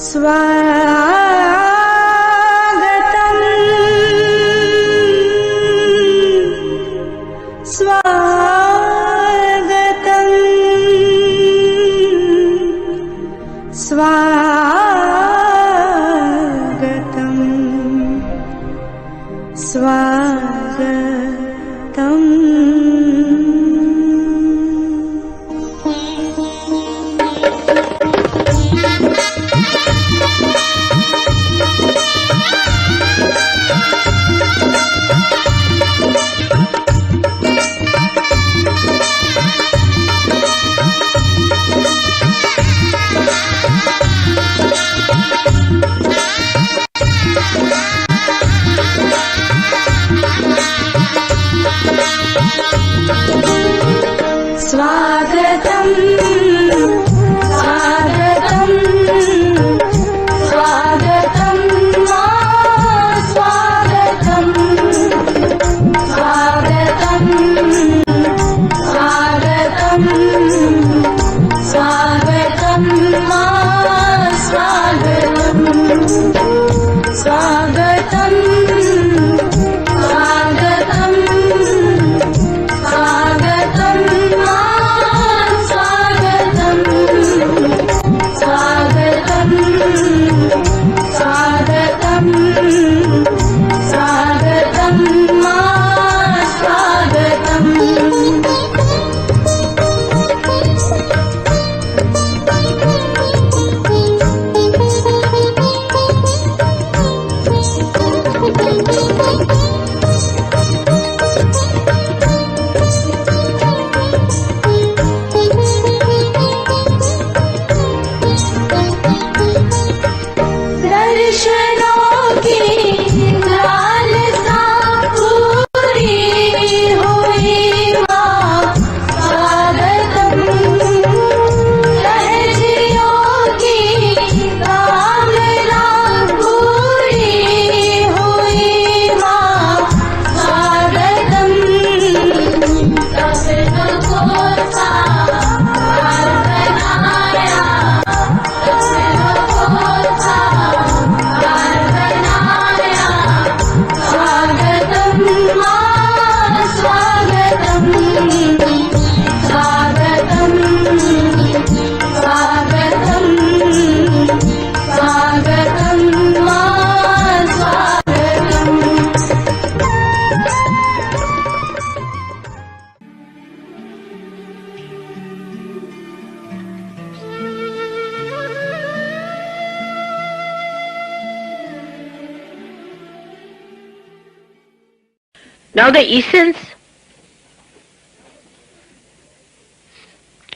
स्वागतम् स्वागतम् स्वागतम् स्वागतम्। स्वागतम् स्वागतम् स्वागतम् स्वागतम् स्वागतम् स्वागतम् स्वागतम् स्वागतम् स्वागतम् Now the essence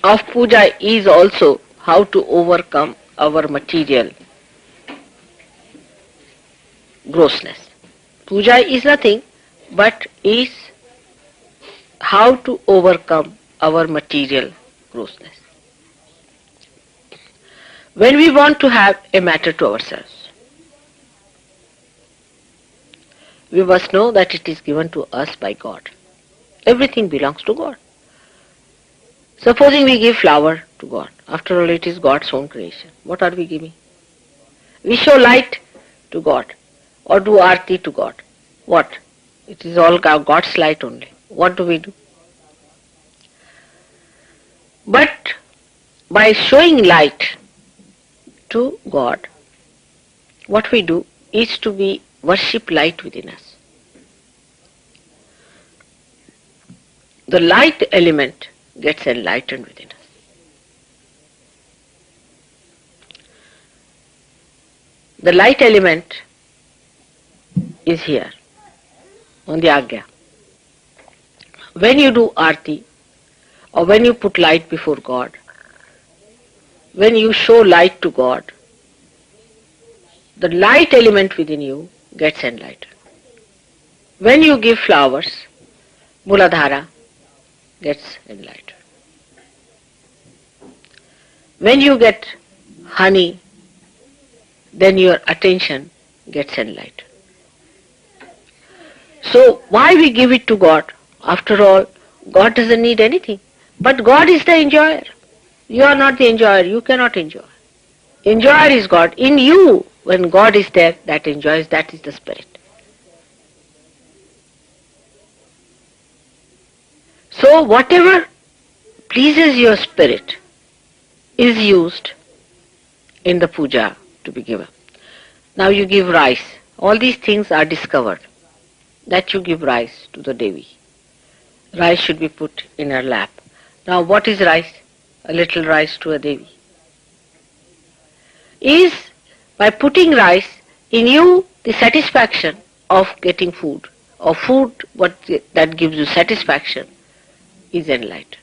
of puja is also how to overcome our material grossness. Puja is nothing but is how to overcome our material grossness. When we want to have a matter to ourselves, we must know that it is given to us by God. Everything belongs to God. Supposing we give flower to God, after all it is God's own creation. What are we giving? We show light to God or do arti to God. What? It is all God's light only. What do we do? But by showing light to God, what we do is to be worship light within us. The light element gets enlightened within us. The light element is here on the Agya. When you do arti or when you put light before God, when you show light to God, the light element within you gets enlightened. When you give flowers, Muladhara gets enlightened. When you get honey, then your attention gets enlightened. So why we give it to God? After all, God doesn't need anything. But God is the enjoyer. You are not the enjoyer. You cannot enjoy. Enjoyer is God. In you, when God is there, that enjoys, that is the spirit. So whatever pleases your spirit is used in the puja to be given. Now you give rice. All these things are discovered. That you give rice to the Devi. Rice should be put in her lap. Now what is rice? A little rice to a Devi. Is by putting rice in you the satisfaction of getting food, or food that gives you satisfaction is enlightened.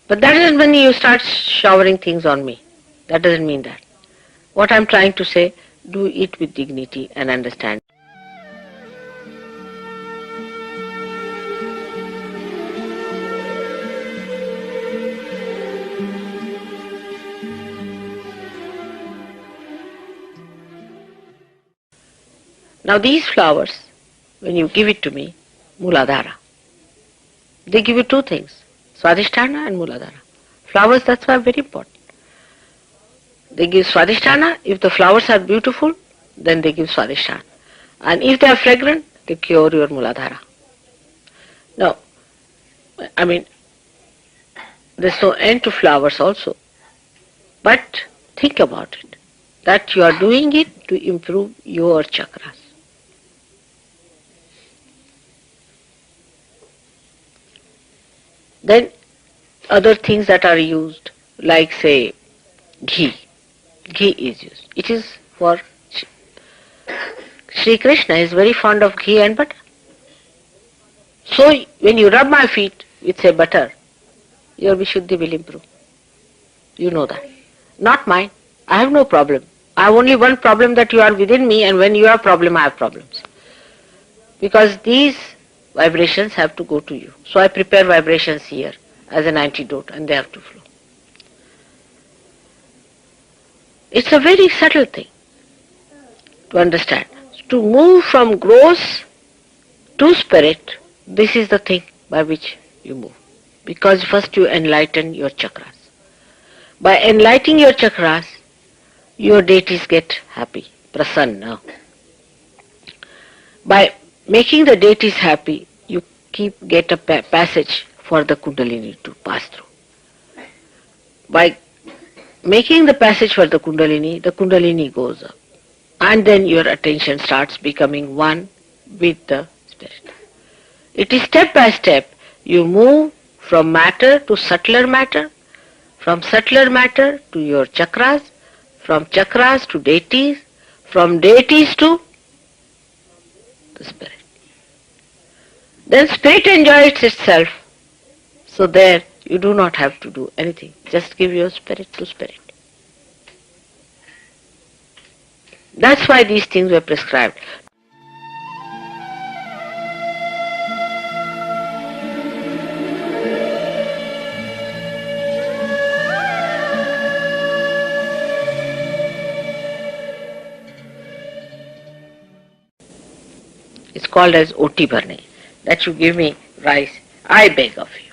But that doesn't mean you start showering things on me. That doesn't mean that. What I'm trying to say, do it with dignity and understanding. Now these flowers, when you give it to me, Muladhara, they give you two things, Swadhisthana and Muladhara. Flowers, that's why very important. They give Swadhisthana. If the flowers are beautiful, then they give Swadhisthana. And if they are fragrant, they cure your Muladhara. Now, I mean, there's no end to flowers also. But think about it, that you are doing it to improve your chakras. Then other things that are used, like say ghee. Ghee is used. It is for Sri Krishna is very fond of ghee and butter. So when you rub my feet with say butter, your Vishuddhi will improve. You know that. Not mine. I have no problem. I have only one problem, that you are within me, and when you have problem, I have problems. Because these vibrations have to go to you. So I prepare vibrations here as an antidote, and they have to flow. It's a very subtle thing to understand. To move from gross to spirit, this is the thing by which you move. Because first you enlighten your chakras. By enlightening your chakras, your deities get happy, prasanna. By making the deities happy, you get a passage for the Kundalini to pass through. By making the passage for the Kundalini goes up. And then your attention starts becoming one with the spirit. It is step by step. You move from matter to subtler matter, from subtler matter to your chakras, from chakras to deities, from deities to the spirit. Then spirit enjoys itself. So there you do not have to do anything. Just give your spirit to spirit. That's why these things were prescribed. It's called as Oti Bharne. That you give me rice, I beg of you.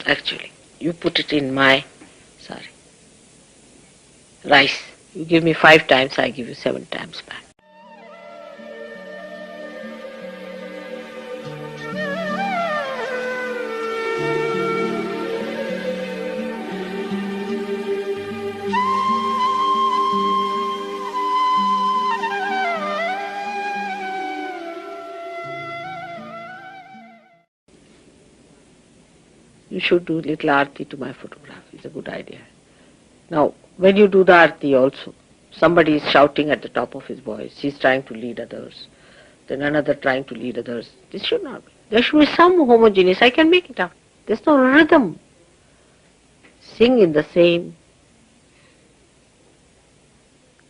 Actually, you put it in my rice. You give me 5 times, I give you 7 times back. You should do little arti to my photograph. It's a good idea. Now, when you do the arti also, somebody is shouting at the top of his voice. He's trying to lead others. Then another trying to lead others. This should not be. There should be some homogeneous. I can make it out. There's no rhythm. Sing in the same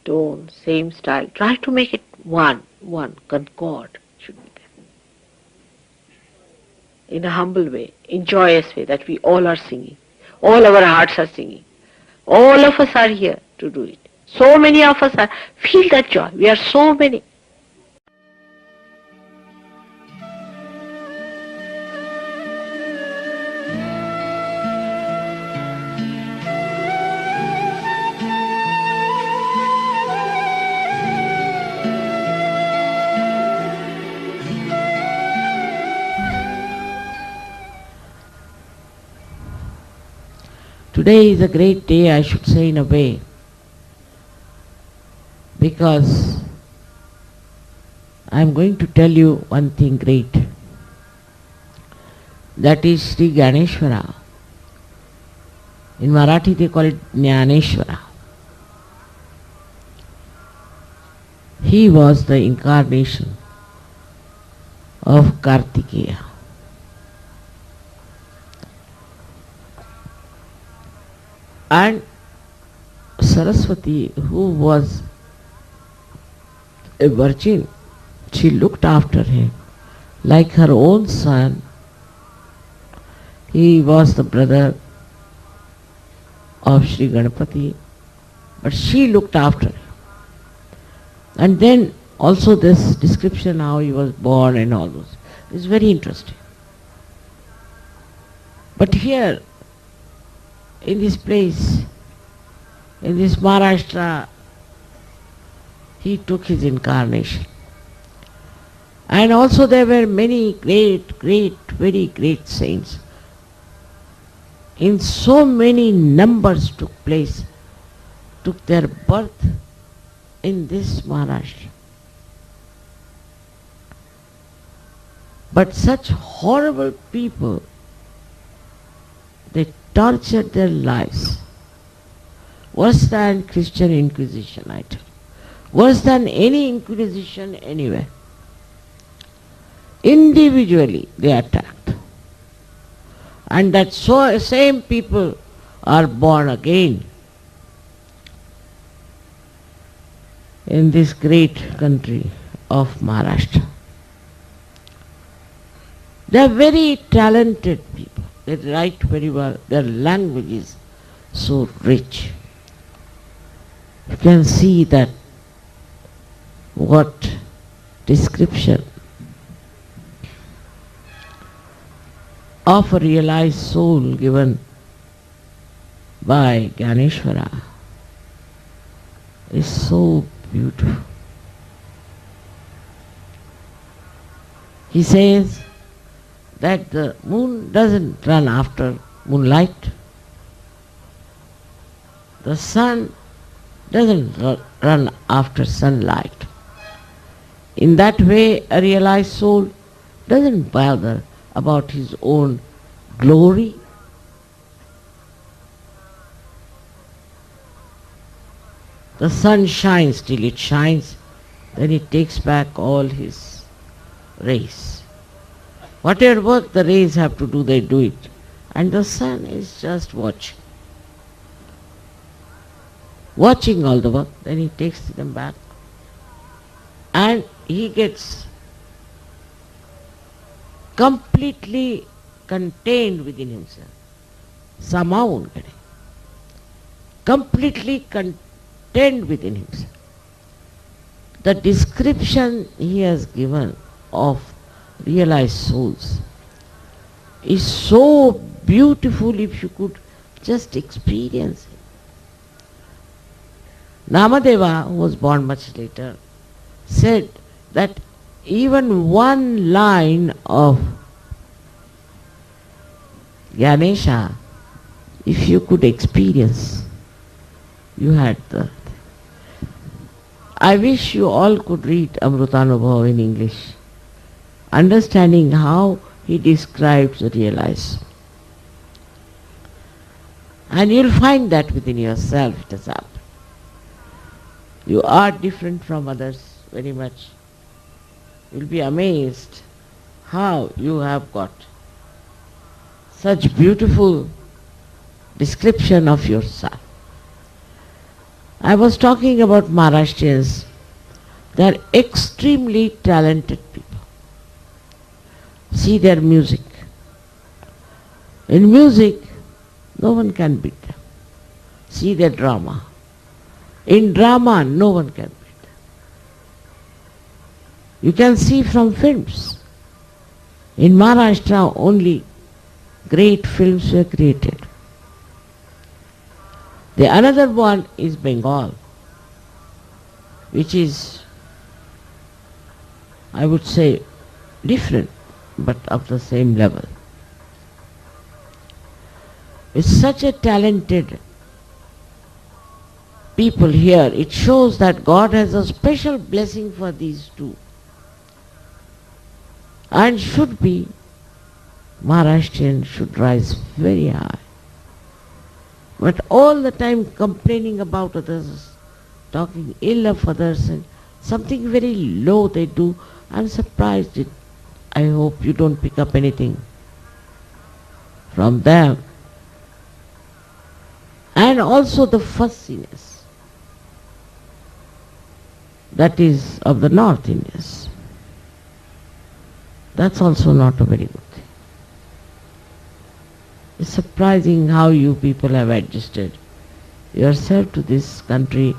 tone, same style. Try to make it one, concord should be there. In a humble way, in joyous way, that we all are singing. All our hearts are singing. All of us are here to do it. So many of us are. Feel that joy. We are so many. Today is a great day, I should say, in a way, because I am going to tell you one thing great. That is Sri Ganeshwara. In Marathi they call it Jnaneshwara. He was the incarnation of Kartikeya. And Saraswati, who was a virgin, she looked after him like her own son. He was the brother of Sri Ganapati, but she looked after him. And then also this description how he was born and all those is very interesting. But here, in this place, in this Maharashtra, he took his incarnation. And also there were many great, very great saints. In so many numbers took their birth in this Maharashtra. But such horrible people, they tortured their lives. Worse than Christian Inquisition, I tell you. Worse than any Inquisition anywhere. Individually they attacked. And that same people are born again in this great country of Maharashtra. They are very talented people. They write very well. Their language is so rich. You can see that what description of a realized soul given by Ganeshwara is so beautiful. He says that the moon doesn't run after moonlight. The sun doesn't run after sunlight. In that way, a realized soul doesn't bother about his own glory. The sun shines till it shines, then it takes back all his rays. Whatever work the rays have to do, they do it. And the sun is just watching. Watching all the work, then he takes them back. And he gets completely contained within himself. Samaun kare. Completely contained within himself. The description he has given of realized souls is so beautiful if you could just experience it. Namadeva, who was born much later, said that even one line of Ganesha, if you could experience, you had the... I wish you all could read Amrutanubhav in English, understanding how he describes the realized. And you'll find that within yourself it has happened. You are different from others very much. You'll be amazed how you have got such beautiful description of yourself. I was talking about Maharashtrians. They are extremely talented people. See their music. In music, no one can beat them. See their drama. In drama, no one can beat them. You can see from films. In Maharashtra, only great films were created. The another one is Bengal, which is, I would say, different, but of the same level. with such a talented people here, it shows that God has a special blessing for these two. And should be, Maharashtrian should rise very high. But all the time complaining about others, talking ill of others, and something very low they do, I'm surprised. I hope you don't pick up anything from them. And also the fussiness that is of the North Indians. That's also not a very good thing. It's surprising how you people have adjusted yourself to this country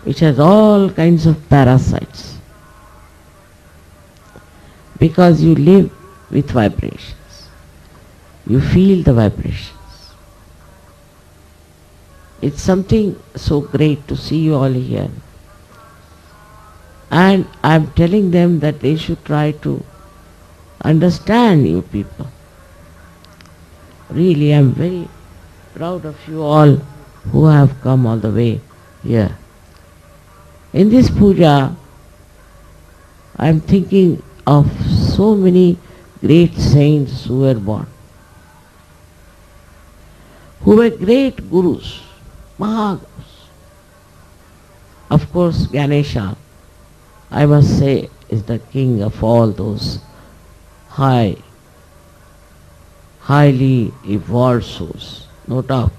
which has all kinds of parasites, because you live with vibrations. You feel the vibrations. It's something so great to see you all here. And I'm telling them that they should try to understand you people. Really, I'm very proud of you all who have come all the way here. In this puja, I'm thinking of so many great saints who were born, who were great gurus, Mahagurus. Of course, Ganesha, I must say, is the king of all those highly evolved souls, no doubt.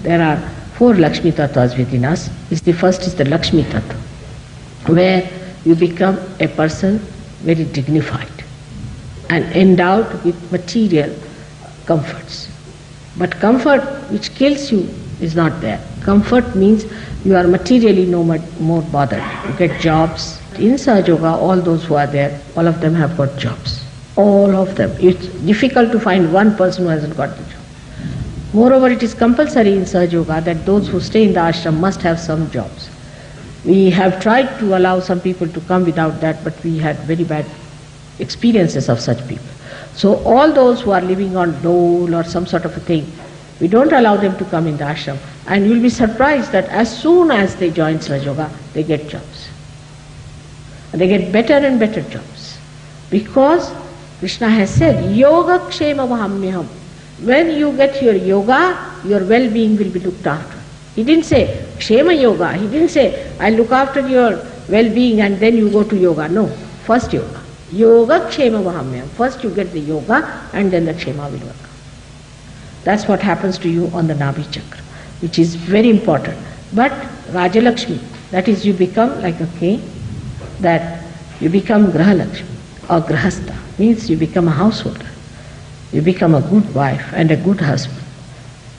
There are 4 Lakshmi Tattvas within us. The first is the Lakshmi Tattva, where you become a person very dignified and endowed with material comforts. But comfort which kills you is not there. Comfort means you are materially no more bothered. You get jobs. In Sahaja Yoga, all those who are there, all of them have got jobs. All of them. It's difficult to find one person who hasn't got the job. Moreover, it is compulsory in Sahaja Yoga that those who stay in the ashram must have some jobs. We have tried to allow some people to come without that, but we had very bad experiences of such people. So all those who are living on dole or some sort of a thing, we don't allow them to come in the ashram. And you'll be surprised that as soon as they join Sahaja Yoga, they get jobs. And they get better and better jobs. Because Krishna has said, Yoga Kshema Vahamyaham. When you get your yoga, your well-being will be looked after. He didn't say Kshema Yoga. He didn't say, I'll look after your well-being and then you go to yoga. No, first yoga. Yoga Kshema Vahamyam. First you get the yoga and then the Kshema will work. That's what happens to you on the Nabhi Chakra, which is very important. But Rajalakshmi, that is, you become like a king, that you become Grahalakshmi or Grahastha, means you become a householder. You become a good wife and a good husband.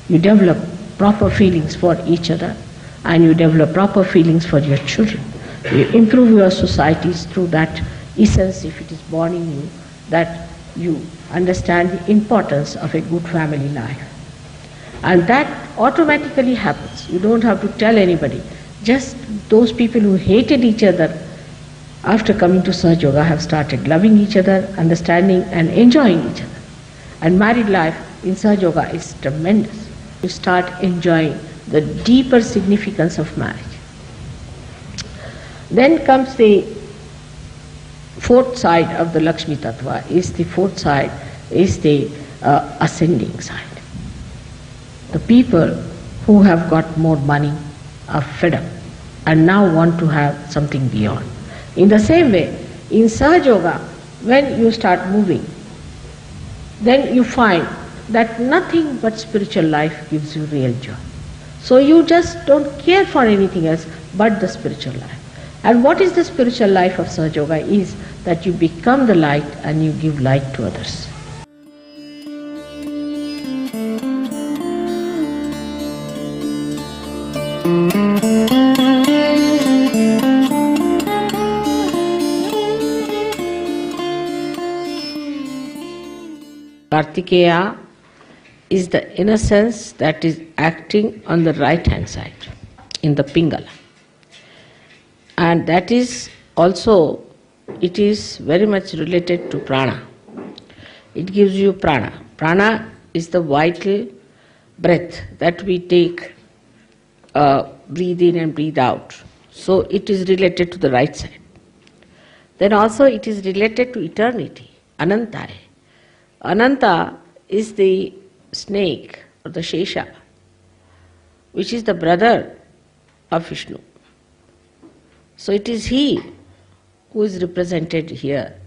You develop proper feelings for each other and you develop proper feelings for your children. You improve your societies through that essence, if it is born in you, that you understand the importance of a good family life. And that automatically happens. You don't have to tell anybody. Just those people who hated each other after coming to Sahaja Yoga have started loving each other, understanding and enjoying each other. And married life in Sahaja Yoga is tremendous. You start enjoying the deeper significance of marriage. Then comes the fourth side of the Lakshmi Tattva, is the ascending side. The people who have got more money are fed up and now want to have something beyond. In the same way, in Sahaja Yoga, when you start moving, then you find that nothing but spiritual life gives you real joy. So you just don't care for anything else but the spiritual life. And what is the spiritual life of Sahaja Yoga is that you become the light and you give light to others. Kartikeya is the innocence that is acting on the right hand side in the Pingala. And that is also, it is very much related to prana. It gives you prana. Prana is the vital breath that we take, breathe in and breathe out. So it is related to the right side. Then also it is related to eternity, Ananta. Ananta is the snake or the Shesha, which is the brother of Vishnu. So it is he who is represented here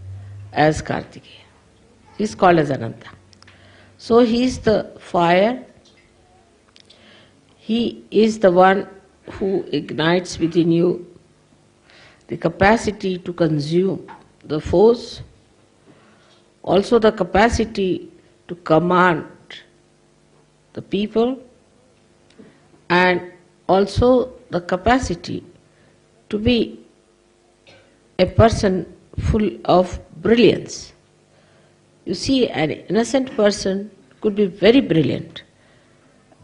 as Kartikeya. He is called as Ananta. So he is the fire. He is the one who ignites within you the capacity to consume the force, also the capacity to command the people, and also the capacity to be a person full of brilliance. You see, an innocent person could be very brilliant.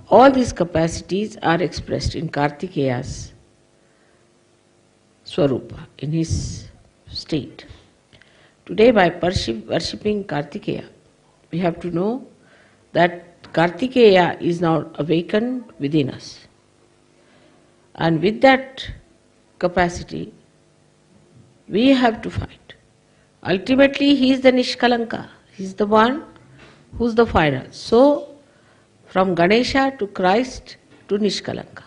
All these capacities are expressed in Kartikeya's Swarupa, in his state. Today, by worshipping Kartikeya, we have to know that Kartikeya is now awakened within us. And with that capacity, we have to fight. Ultimately, he is the Nishkalanka. He is the one who is the final. So, from Ganesha to Christ to Nishkalanka.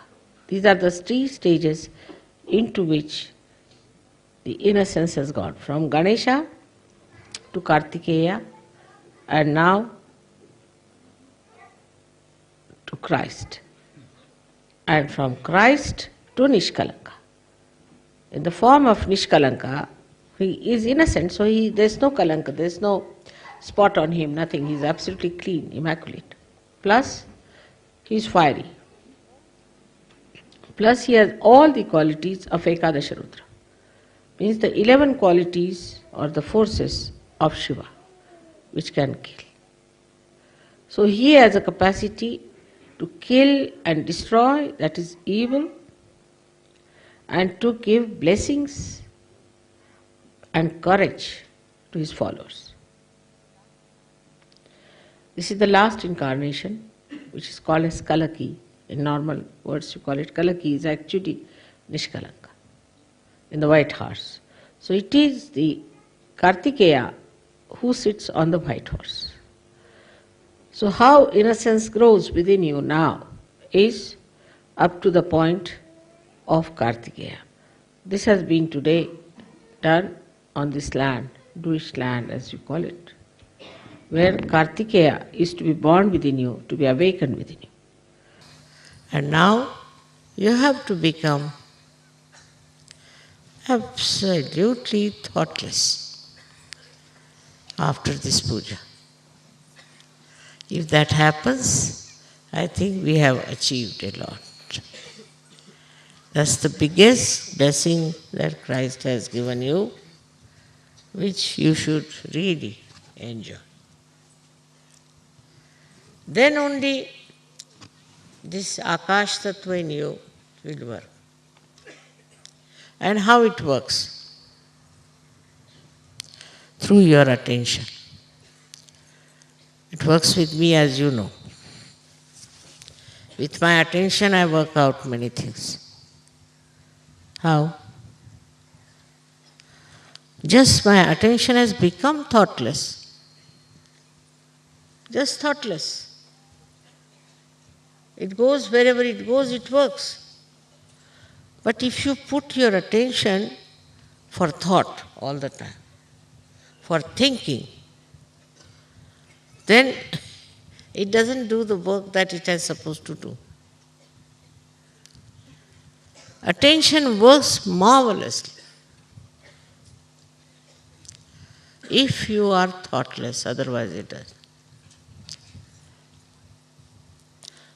These are the three stages into which the innocence has gone. From Ganesha to Kartikeya, and now to Christ. And from Christ to Nishkalanka. In the form of Nishkalanka, he is innocent, so there is no kalanka, there is no spot on him, nothing. He is absolutely clean, immaculate. Plus, he is fiery. Plus, he has all the qualities of Ekadasha Rudra. Means the 11 qualities or the forces of Shiva, which can kill. So he has a capacity to kill and destroy, that is evil, and to give blessings and courage to his followers. This is the last incarnation, which is called as Kalaki. In normal words you call it Kalaki, is actually Nishkalanka, in the white horse. So it is the Kartikeya who sits on the white horse. So how innocence grows within you now is up to the point of Kartikeya. This has been today done on this land, Jewish land as you call it, where Kartikeya is to be born within you, to be awakened within you. And now you have to become absolutely thoughtless after this puja. If that happens, I think we have achieved a lot. That's the biggest blessing that Christ has given you, which you should really enjoy. Then only this Akash Tattva in you will work. And how it works? Through your attention. It works with me, as you know. With my attention I work out many things. How? Just my attention has become thoughtless. Just thoughtless. It goes wherever it goes, it works. But if you put your attention for thought all the time, for thinking, then it doesn't do the work that it is supposed to do. Attention works marvelously if you are thoughtless, otherwise it doesn't.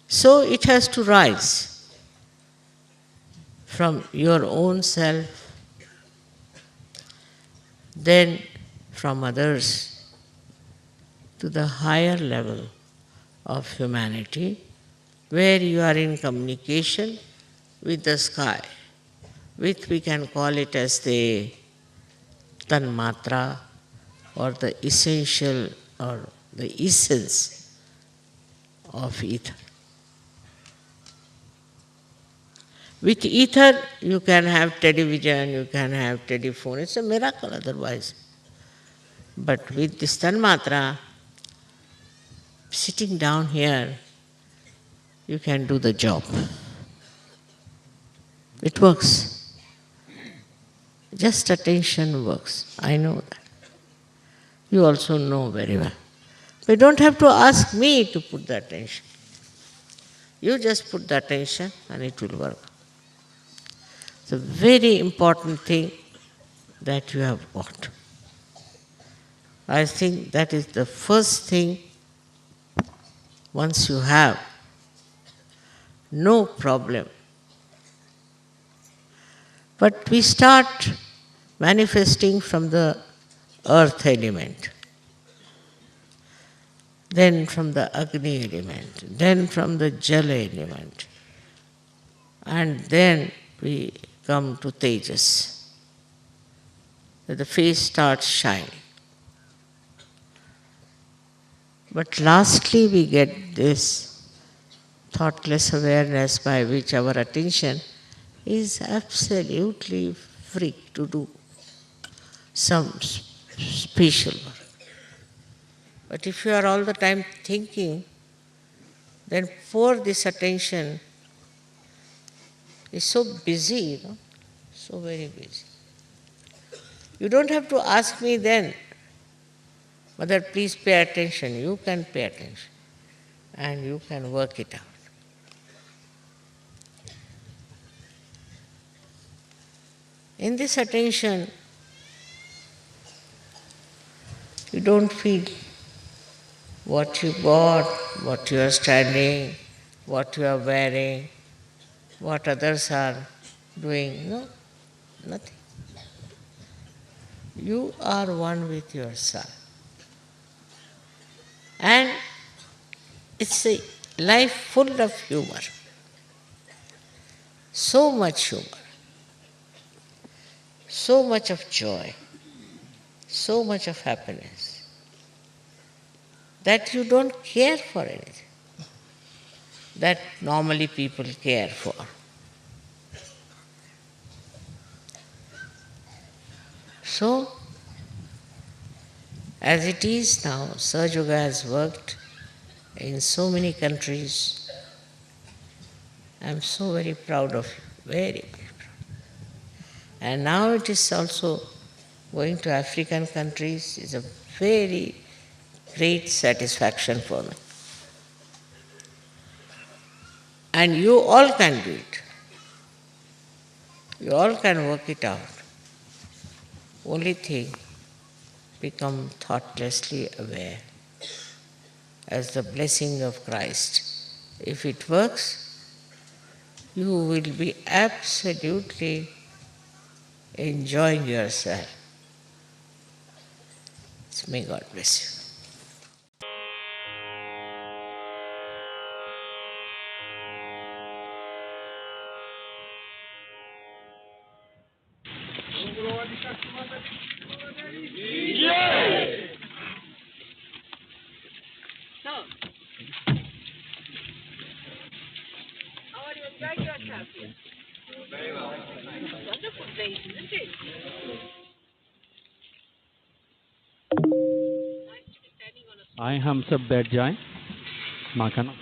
So it has to rise from your own self, then from others, to the higher level of humanity, where you are in communication with the sky, which we can call it as the tanmatra, or the essential or the essence of ether. With ether, you can have television, you can have telephone. It's a miracle otherwise. But with this tanmatra, sitting down here, you can do the job. It works. Just attention works. I know that. You also know very well. But you don't have to ask me to put the attention. You just put the attention and it will work. It's a very important thing that you have got. I think that is the first thing. Once you have, no problem. But we start manifesting from the earth element, then from the Agni element, then from the Jala element, and then we come to Tejas. The face starts shining. But lastly we get this thoughtless awareness by which our attention is absolutely free to do some special work. But if you are all the time thinking, then poor this attention is so busy, so very busy. You don't have to ask me then, Mother, please pay attention. You can pay attention and you can work it out. In this attention, you don't feel what you bought, what you are standing, what you are wearing, what others are doing. No, nothing. You are one with yourself. And it's a life full of humor. So much humor. So much of joy. So much of happiness. That you don't care for anything. That normally people care for. So, as it is now, Sahaja Yoga has worked in so many countries. I am so very proud of you, very, very proud. And now it is also going to African countries. It's a very great satisfaction for me. And you all can do it. You all can work it out. Only thing, become thoughtlessly aware as the blessing of Christ. If it works, you will be absolutely enjoying yourself. May God bless you. आए हम सब बैठ जाएं। माँ का नाम